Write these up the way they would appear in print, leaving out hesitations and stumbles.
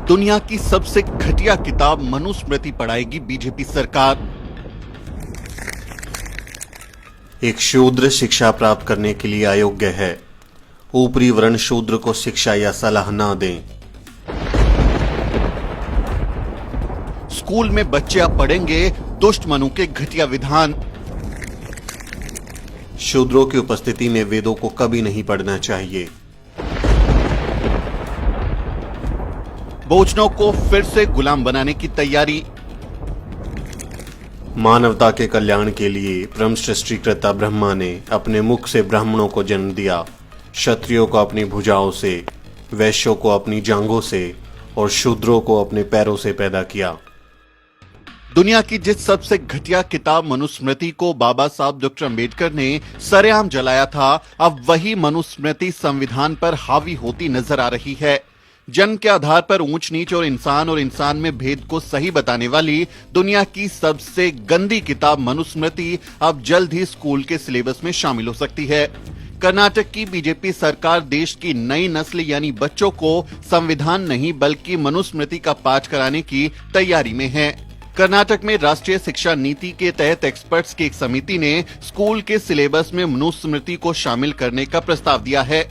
दुनिया की सबसे घटिया किताब मनुस्मृति पढ़ाएगी बीजेपी सरकार। एक शूद्र शिक्षा प्राप्त करने के लिए अयोग्य है। ऊपरी वर्ण शूद्र को शिक्षा या सलाह न दें। स्कूल में बच्चे अब पढ़ेंगे दुष्ट मनु के घटिया विधान। शूद्रों की उपस्थिति में वेदों को कभी नहीं पढ़ना चाहिए। बहुजनों को फिर से गुलाम बनाने की तैयारी। मानवता के कल्याण के लिए परम सृष्टिकर्ता ब्रह्मा ने अपने मुख से ब्राह्मणों को जन्म दिया, क्षत्रियों को अपनी भुजाओं से, वैश्यों को अपनी जांघों से और शूद्रों को अपने पैरों से पैदा किया। दुनिया की जिस सबसे घटिया किताब मनुस्मृति को बाबा साहब डॉक्टर अम्बेडकर ने सरेआम जलाया था, अब वही मनुस्मृति संविधान पर हावी होती नजर आ रही है। जन्म के आधार पर ऊंच नीच और इंसान में भेद को सही बताने वाली दुनिया की सबसे गंदी किताब मनुस्मृति अब जल्द ही स्कूल के सिलेबस में शामिल हो सकती है। कर्नाटक की बीजेपी सरकार देश की नई नस्ल यानी बच्चों को संविधान नहीं बल्कि मनुस्मृति का पाठ कराने की तैयारी में है। कर्नाटक में राष्ट्रीय शिक्षा नीति के तहत एक्सपर्ट्स की एक समिति ने स्कूल के सिलेबस में मनुस्मृति को शामिल करने का प्रस्ताव दिया है।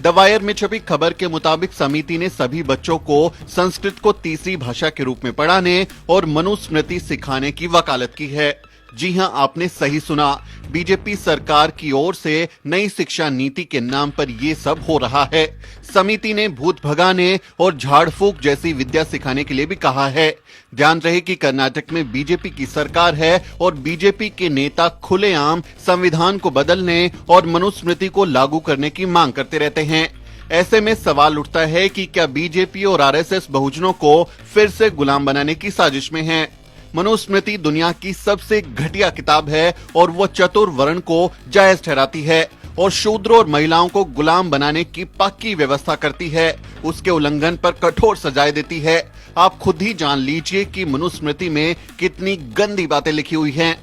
द वायर में छपी खबर के मुताबिक समिति ने सभी बच्चों को संस्कृत को तीसरी भाषा के रूप में पढ़ाने और मनुस्मृति सिखाने की वकालत की है। जी हां, आपने सही सुना, बीजेपी सरकार की ओर से नई शिक्षा नीति के नाम पर ये सब हो रहा है। समिति ने भूत भगाने और झाड़ फूक जैसी विद्या सिखाने के लिए भी कहा है। ध्यान रहे कि कर्नाटक में बीजेपी की सरकार है और बीजेपी के नेता खुलेआम संविधान को बदलने और मनुस्मृति को लागू करने की मांग करते रहते हैं। ऐसे में सवाल उठता है कि क्या बीजेपी और आरएसएस बहुजनों को फिर से गुलाम बनाने की साजिश में है। मनुस्मृति दुनिया की सबसे घटिया किताब है और वो चतुर्वर्ण को जायज ठहराती है और शूद्रों और महिलाओं को गुलाम बनाने की पक्की व्यवस्था करती है। उसके उल्लंघन पर कठोर सजाएं देती है। आप खुद ही जान लीजिए कि मनुस्मृति में कितनी गंदी बातें लिखी हुई हैं।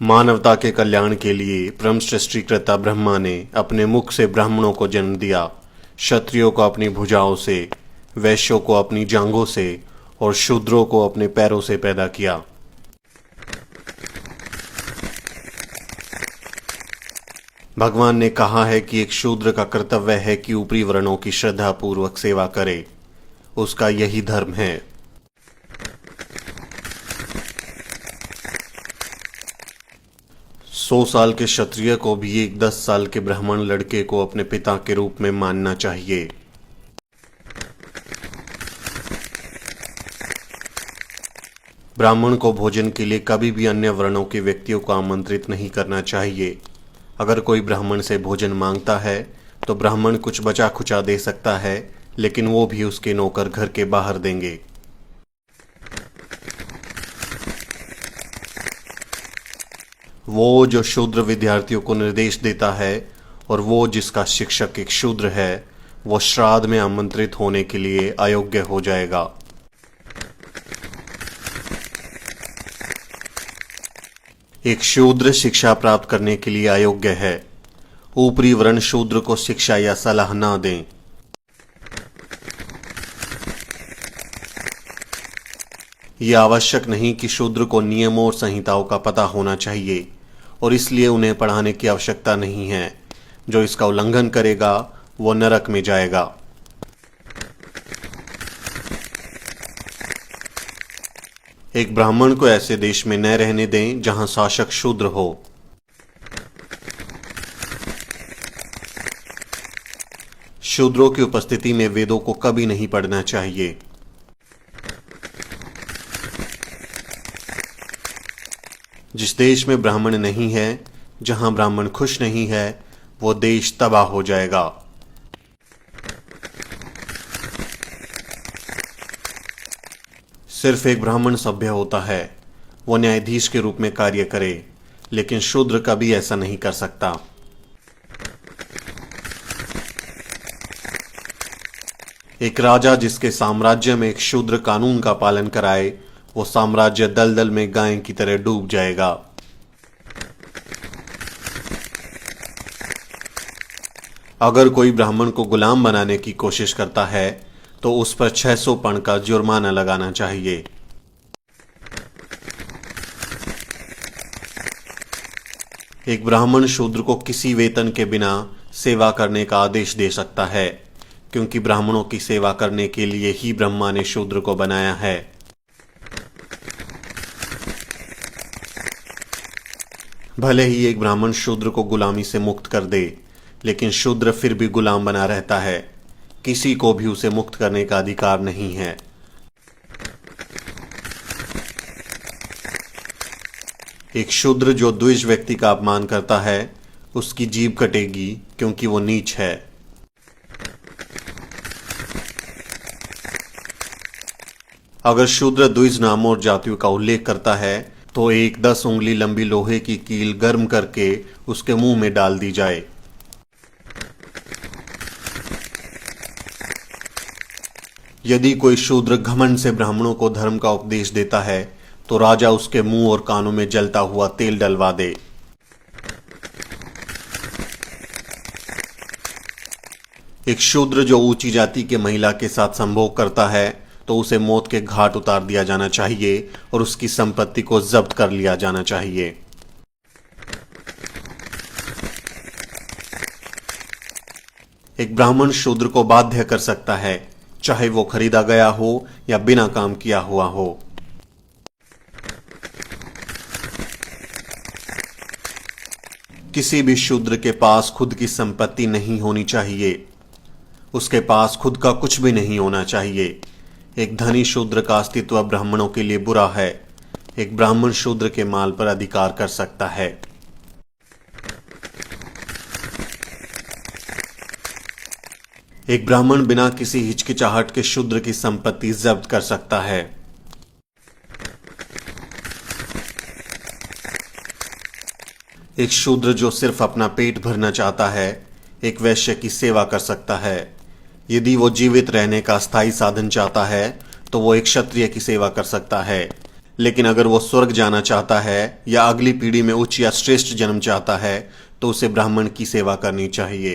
मानवता के कल्याण के लिए परम सृष्टिकर्ता ब्रह्मा ने अपने मुख से ब्राह्मणों को जन्म दिया, क्षत्रियों को अपनी भुजाओं से, वैश्यों को अपनी जांघों से और शूद्रों को अपने पैरों से पैदा किया। भगवान ने कहा है कि एक शूद्र का कर्तव्य है कि ऊपरी वर्णों की श्रद्धा पूर्वक सेवा करे। उसका यही धर्म है। सौ साल के क्षत्रिय को भी एक 10 साल के ब्राह्मण लड़के को अपने पिता के रूप में मानना चाहिए। ब्राह्मण को भोजन के लिए कभी भी अन्य वर्णों के व्यक्तियों को आमंत्रित नहीं करना चाहिए। अगर कोई ब्राह्मण से भोजन मांगता है तो ब्राह्मण कुछ बचा खुचा दे सकता है, लेकिन वो भी उसके नौकर घर के बाहर देंगे। वो जो शूद्र विद्यार्थियों को निर्देश देता है और वो जिसका शिक्षक एक शूद्र है, वो श्राद्ध में आमंत्रित होने के लिए अयोग्य हो जाएगा। एक शूद्र शिक्षा प्राप्त करने के लिए अयोग्य है। ऊपरी वर्ण शूद्र को शिक्षा या सलाह न दें। यह आवश्यक नहीं कि शूद्र को नियमों और संहिताओं का पता होना चाहिए और इसलिए उन्हें पढ़ाने की आवश्यकता नहीं है। जो इसका उल्लंघन करेगा वो नरक में जाएगा। एक ब्राह्मण को ऐसे देश में न रहने दें जहां शासक शूद्र हो। शूद्रों की उपस्थिति में वेदों को कभी नहीं पढ़ना चाहिए। जिस देश में ब्राह्मण नहीं है, जहां ब्राह्मण खुश नहीं है, वो देश तबाह हो जाएगा। सिर्फ एक ब्राह्मण सभ्य होता है, वो न्यायाधीश के रूप में कार्य करे, लेकिन शूद्र कभी ऐसा नहीं कर सकता। एक राजा जिसके साम्राज्य में एक शूद्र कानून का पालन कराए, वो साम्राज्य दलदल में गाय की तरह डूब जाएगा। अगर कोई ब्राह्मण को गुलाम बनाने की कोशिश करता है तो उस पर 600 पण का जुर्माना लगाना चाहिए। एक ब्राह्मण शूद्र को किसी वेतन के बिना सेवा करने का आदेश दे सकता है, क्योंकि ब्राह्मणों की सेवा करने के लिए ही ब्रह्मा ने शूद्र को बनाया है। भले ही एक ब्राह्मण शूद्र को गुलामी से मुक्त कर दे, लेकिन शूद्र फिर भी गुलाम बना रहता है। किसी को भी उसे मुक्त करने का अधिकार नहीं है। एक शूद्र जो द्विज व्यक्ति का अपमान करता है, उसकी जीभ कटेगी, क्योंकि वो नीच है। अगर शूद्र द्विज नामों और जातियों का उल्लेख करता है तो एक 10 उंगली लंबी लोहे की कील गर्म करके उसके मुंह में डाल दी जाए। यदि कोई शूद्र घमंड से ब्राह्मणों को धर्म का उपदेश देता है तो राजा उसके मुंह और कानों में जलता हुआ तेल डलवा दे। एक शूद्र जो ऊंची जाति के महिला के साथ संभोग करता है तो उसे मौत के घाट उतार दिया जाना चाहिए और उसकी संपत्ति को जब्त कर लिया जाना चाहिए। एक ब्राह्मण शूद्र को बाध्य कर सकता है, चाहे वो खरीदा गया हो या बिना काम किया हुआ हो। किसी भी शूद्र के पास खुद की संपत्ति नहीं होनी चाहिए। उसके पास खुद का कुछ भी नहीं होना चाहिए। एक धनी शूद्र का अस्तित्व ब्राह्मणों के लिए बुरा है। एक ब्राह्मण शूद्र के माल पर अधिकार कर सकता है। एक ब्राह्मण बिना किसी हिचकिचाहट के शूद्र की संपत्ति जब्त कर सकता है। एक शूद्र जो सिर्फ अपना पेट भरना चाहता है, एक वैश्य की सेवा कर सकता है। यदि वो जीवित रहने का स्थायी साधन चाहता है तो वो एक क्षत्रिय की सेवा कर सकता है। लेकिन अगर वो स्वर्ग जाना चाहता है या अगली पीढ़ी में उच्च या श्रेष्ठ जन्म चाहता है तो उसे ब्राह्मण की सेवा करनी चाहिए।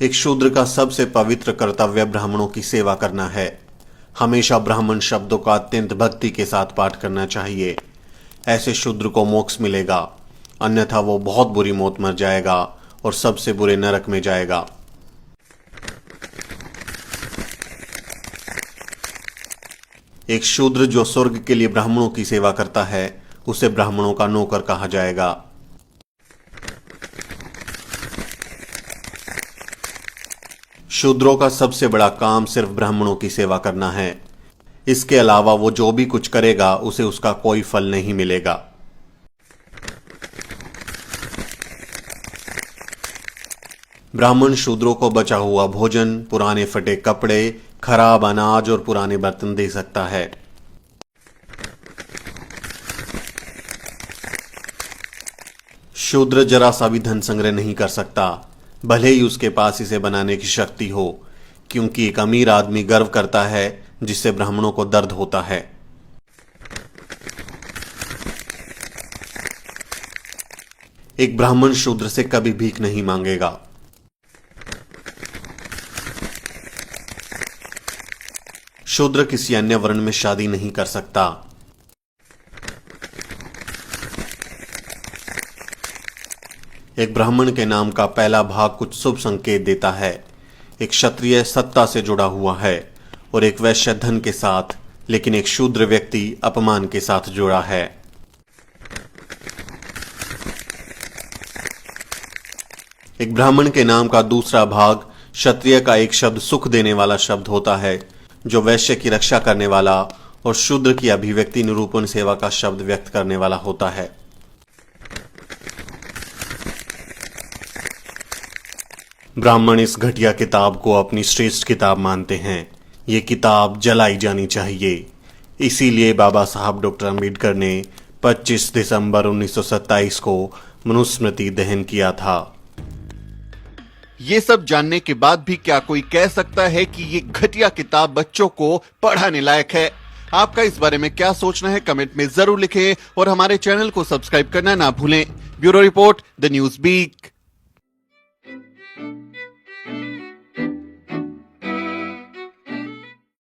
एक शूद्र का सबसे पवित्र कर्तव्य ब्राह्मणों की सेवा करना है। हमेशा ब्राह्मण शब्दों का अत्यंत भक्ति के साथ पाठ करना चाहिए। ऐसे शूद्र को मोक्ष मिलेगा, अन्यथा वो बहुत बुरी मौत मर जाएगा और सबसे बुरे नरक में जाएगा। एक शूद्र जो स्वर्ग के लिए ब्राह्मणों की सेवा करता है, उसे ब्राह्मणों का नौकर कहा जाएगा। शूद्रों का सबसे बड़ा काम सिर्फ ब्राह्मणों की सेवा करना है। इसके अलावा वो जो भी कुछ करेगा उसे उसका कोई फल नहीं मिलेगा। ब्राह्मण शूद्रों को बचा हुआ भोजन, पुराने फटे कपड़े, खराब अनाज और पुराने बर्तन दे सकता है। शूद्र जरा सा भी धन संग्रह नहीं कर सकता, भले ही उसके पास इसे बनाने की शक्ति हो, क्योंकि एक अमीर आदमी गर्व करता है जिससे ब्राह्मणों को दर्द होता है। एक ब्राह्मण शूद्र से कभी भीख नहीं मांगेगा। शूद्र किसी अन्य वर्ण में शादी नहीं कर सकता। एक ब्राह्मण के नाम का पहला भाग कुछ शुभ संकेत देता है। एक क्षत्रिय सत्ता से जुड़ा हुआ है और एक वैश्य धन के साथ, लेकिन एक शूद्र व्यक्ति अपमान के साथ जुड़ा है। एक ब्राह्मण के नाम का दूसरा भाग क्षत्रिय का एक शब्द सुख देने वाला शब्द होता है, जो वैश्य की रक्षा करने वाला और शूद्र की अभिव्यक्ति निरूपण सेवा का शब्द व्यक्त करने वाला होता है। ब्राह्मण इस घटिया किताब को अपनी श्रेष्ठ किताब मानते हैं। ये किताब जलाई जानी चाहिए। इसीलिए बाबा साहब डॉक्टर अम्बेडकर ने 25 दिसंबर 1927 को मनुस्मृति दहन किया था। ये सब जानने के बाद भी क्या कोई कह सकता है कि ये घटिया किताब बच्चों को पढ़ाने लायक है? आपका इस बारे में क्या सोचना है कमेंट में जरूर लिखें और हमारे चैनल को सब्सक्राइब करना ना भूलें। Bureau report, the news beat.